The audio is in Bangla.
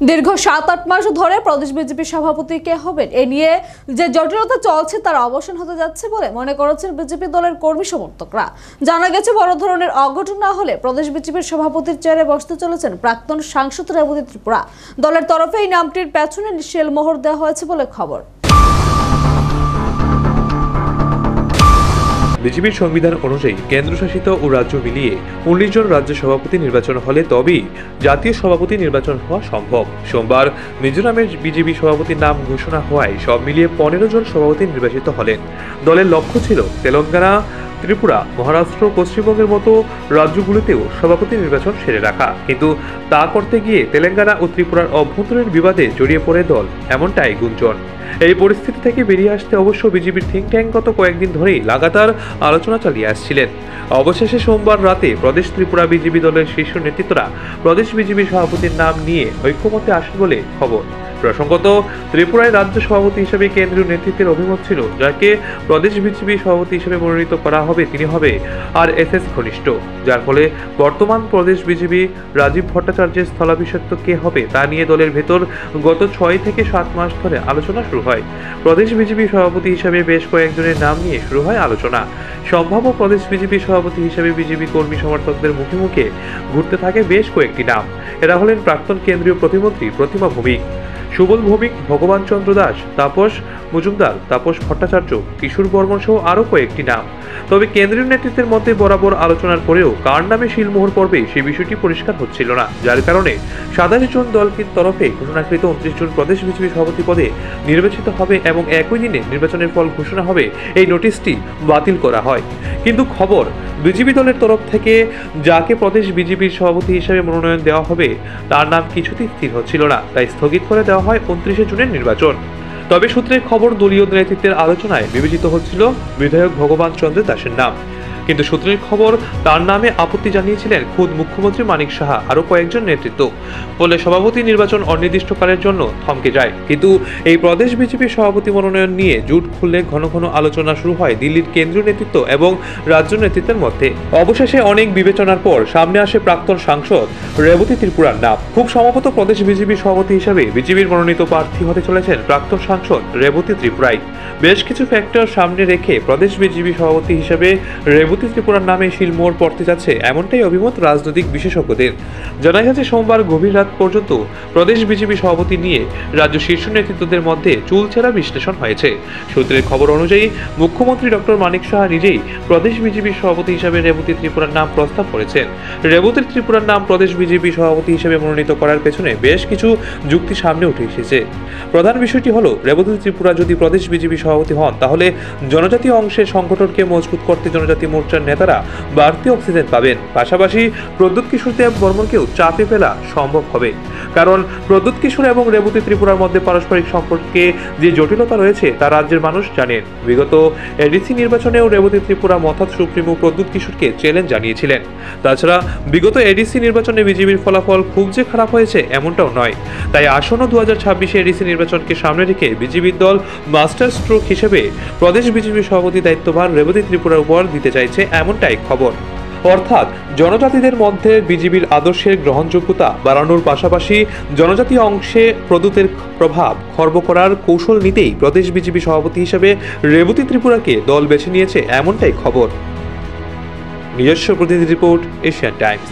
দীর্ঘ ৭-৮ মাস ধরে প্রদেশ বিজেপি সভাপতি কে হবেন এ নিয়ে যে জটিলতা চলছে তার অবসান হতে যাচ্ছে বলে মনে করছেন বিজেপি দলের কর্মী সমর্থকরা। জানা গেছে, বড় ধরনের অঘটন না হলে প্রদেশ বিজেপির সভাপতির চেয়ারে বসতে চলেছেন প্রাক্তন সাংসদ রেবতী ত্রিপুরা। দলের তরফে এই নামটির পেছনে শিলমোহর দেওয়া হয়েছে বলে খবর। বিজেপির সংবিধান অনুযায়ী কেন্দ্রশাসিত ও রাজ্য মিলিয়ে ১৯ জন রাজ্য সভাপতি নির্বাচন হলে তবেই জাতীয় সভাপতি নির্বাচন হওয়া সম্ভব। সোমবার মিজোরামের বিজেপি সভাপতির নাম ঘোষণা হওয়ায় সব মিলিয়ে ১৫ জন সভাপতি নির্বাচিত হলেন। দলের লক্ষ্য ছিল তেলেঙ্গানা, ত্রিপুরা, মহারাষ্ট্র, পশ্চিমবঙ্গের মতো রাজ্যগুলিতেও সভাপতি নির্বাচন সেরে রাখা, কিন্তু তা করতে গিয়ে তেলেঙ্গানা ও ত্রিপুরার অভ্যন্তরীণ বিবাদে জড়িয়ে পড়ে দল, এমনটাই গুঞ্জন। এই পরিস্থিতি থেকে বেরিয়ে আসতে অবশ্য বিজেপির থিঙ্ক ট্যাঙ্ক গত কয়েকদিন ধরেই লাগাতার আলোচনা চালিয়ে আসছিলেন। অবশেষে সোমবার রাতে প্রদেশ ত্রিপুরা বিজেপি দলের শীর্ষ নেতৃত্বরা প্রদেশ বিজেপি সভাপতির নাম নিয়ে ঐক্যমত্যে আসেন বলে খবর। প্রসঙ্গত, ত্রিপুরায় রাজ্য সভাপতি হিসেবে কেন্দ্রীয় নেতৃত্বের অভিমত ছিল, যাকে প্রদেশ বিজেপি সভাপতি হিসেবে মনোনীত করা হবে তিনি হবে আরএসএস ঘনিষ্ঠ। যার ফলে বর্তমান প্রদেশ বিজেপি রাজীব ভট্টাচার্যের স্থলাভিষিক্ত কে হবে তা নিয়ে দলের ভেতর গত ৬ থেকে ৭ মাস ধরে আলোচনা শুরু হয়। প্রদেশ বিজেপি সভাপতি হিসেবে বেশ কয়েকজনের নাম নিয়ে শুরু হয় আলোচনা। সম্ভাব্য প্রদেশ বিজেপি সভাপতি হিসেবে বিজেপি কর্মী সমর্থকদের মুখে মুখে ঘুরতে থাকে বেশ কয়েকটি নাম। এরা হলেন প্রাক্তন কেন্দ্রীয় প্রতিমন্ত্রী প্রতিমা ভৌমিক, সুবল ভৌমিক, ভগবান চন্দ্র দাস, তাপস মজুমদার, তাপস ভট্টাচার্য, কিশোর বর্মন সহ আরও কয়েকটি নাম। তবে কেন্দ্রীয় নেতৃত্বের মধ্যে বরাবর আলোচনার পরেও কার নামে শিলমোহর পড়বে সেই বিষয়টি পরিষ্কার হচ্ছিল না, যার কারণে ২৭ জন দলকে তরফে ঘোষণাকৃত ২৯ জন প্রদেশ বিজেপি সভাপতি পদে নির্বাচিত হবে এবং একই দিনে নির্বাচনের ফল ঘোষণা হবে এই নোটিশটি বাতিল করা হয়। কিন্তু খবর, বিজেপি দলের তরফ থেকে যাকে প্রদেশ বিজেপির সভাপতি হিসেবে মনোনয়ন দেওয়া হবে তার নাম কিছুতেই স্থির হচ্ছিল না, তাই স্থগিত করে দেওয়া হয় ২৯ জুনের নির্বাচন। তবে সূত্রের খবর, দলীয় নেতৃত্বের আলোচনায় বিবেচিত হচ্ছিল বিধায়ক ভগবান চন্দ্র দাসের নাম, কিন্তু সূত্রের খবর তার নামে আপত্তি জানিয়েছিলেন খোদ মুখ্যমন্ত্রী মানিক সাহা আরও কয়েকজন নেতৃত্ব। ফলে সভাপতি নির্বাচন অনির্দিষ্টকালের জন্য থমকে যায়। কিন্তু এই প্রদেশ বিজেপির সভাপতি মনোনয়ন নিয়ে জুট খুললে ঘন ঘন আলোচনা শুরু হয় দিল্লির কেন্দ্রীয় নেতৃত্ব এবং রাজ্য নেতৃত্বের মধ্যে। অবশেষে অনেক বিবেচনার পর সামনে আসে প্রাক্তন সাংসদ রেবতী ত্রিপুরার নাম। খুব সম্ভবত প্রদেশ বিজেপির সভাপতি হিসাবে বিজেপির মনোনীত প্রার্থী হতে চলেছেন প্রাক্তন সাংসদ রেবতী ত্রিপুরাই। বেশ কিছু ফ্যাক্টর সামনে রেখে প্রদেশ বিজেপি সভাপতি হিসাবে রেবতী ত্রিপুরার নামে শিলমোহর পড়তে যাচ্ছে, এমনটাই অভিমত রাজনৈতিক বিশেষজ্ঞদের। জানা গেছে, সোমবার গভীর রাত পর্যন্ত প্রদেশ বিজেপি সভাপতি নিয়ে রাজ্য শীর্ষ নেতৃত্বদের মধ্যে চুলচেরা বিশ্লেষণ হয়েছে। সূত্রের খবর অনুযায়ী মুখ্যমন্ত্রী ডক্টর মানিক সাহা নিজেই প্রদেশ বিজেপির সভাপতি হিসাবে রেবতী ত্রিপুরার নাম প্রস্তাব করেছেন। রেবতী ত্রিপুরার নাম প্রদেশ বিজেপি সভাপতি হিসেবে মনোনীত করার পেছনে বেশ কিছু যুক্তি সামনে উঠে এসেছে। প্রধান বিষয়টি হলো, রেবতী ত্রিপুরা যদি প্রদেশ বিজেপি সভাপতি হন তাহলে জনজাতীয় অংশের সংগঠনকে মজবুত করতে জনজাতি মোর্চার নেতারা বাড়তি অক্সিজেন পাবেন। পাশাপাশি প্রদ্যুৎ কিশোর দেব বর্মনকেও চাপে ফেলা সম্ভব হবে, কারণ প্রদ্যুৎ কিশোর এবং রেবতী ত্রিপুরার মধ্যে পারস্পরিক সম্পর্কে যে জটিলতা রয়েছে তা রাজ্যের মানুষ জানেন। বিগত এডিসি নির্বাচনেও রেবতী ত্রিপুরা মথাত সুপ্রিমো প্রদ্যুৎ কিশোরকে চ্যালেঞ্জ জানিয়েছিলেন। তাছাড়া বিগত এডিসি নির্বাচনে বিজেপির ফলাফল খুব যে খারাপ হয়েছে এমনটাও নয়। তাই আসন্ন ২০২৬ এডিসি নির্বাচনকে সামনে রেখে বিজেপির দল মাস্টার স্ট্রোক হিসেবে প্রদেশ বিজেপি সভাপতি দায়িত্বভার রেবতী ত্রিপুরার উপর দিতে চাইছে, এমনটাই খবর। অর্থাৎ জনজাতিদের মধ্যে বিজেপির আদর্শের গ্রহণযোগ্যতা বাড়ানোর পাশাপাশি জনজাতীয় অংশে প্রদ্যুতের প্রভাব খর্ব করার কৌশল নিতেই প্রদেশ বিজেপি সভাপতি হিসেবে রেবতী ত্রিপুরাকে দল বেছে নিয়েছে, এমনটাই খবর। নিজস্ব প্রতিনিধি রিপোর্ট, এশিয়ান টাইমস।